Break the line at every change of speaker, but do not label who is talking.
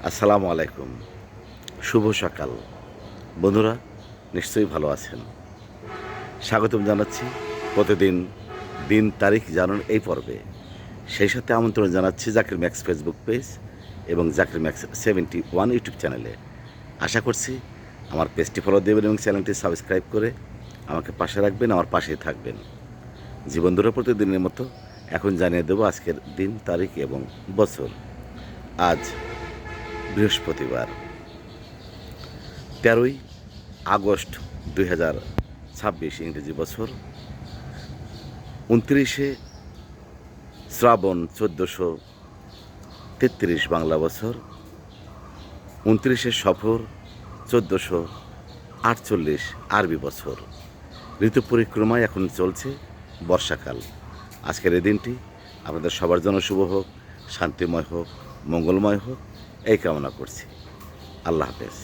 আসসালামু আলাইকুম। শুভ সকাল। বন্ধুরা নিশ্চয়ই ভালো আছেন। স্বাগতম জানাচ্ছি প্রতিদিন দিন তারিখ জানুন এই পর্বে। সেই সাথে আমন্ত্রণ জানাচ্ছি জাকির ম্যাক্স ফেসবুক পেজ এবং জাকির ম্যাক্স 71 ইউটিউব চ্যানেলে। আশা করছি আমার পেজটি ফলো দেবেন এবং চ্যানেলটি সাবস্ক্রাইব করে আমাকে পাশে রাখবেন, আমার পাশেই থাকবেন। জি বন্ধুরা, প্রতিদিনের মতো এখন জানিয়ে দেব আজকের দিন তারিখ এবং বছর। আজ বৃহস্পতিবার 13ই আগস্ট 2026 ইংরেজি বছর, 29শে শ্রাবণ 1433 বাংলা বছর, 29শে সফর 1448 আরবি বছর। ঋতু পরিক্রমায় এখন চলছে বর্ষাকাল। আজকের এই দিনটি আপনাদের সবার জন্য শুভ হোক, শান্তিময় হোক, মঙ্গলময় হোক, এই কামনা করছি। আল্লাহ হাফেজ।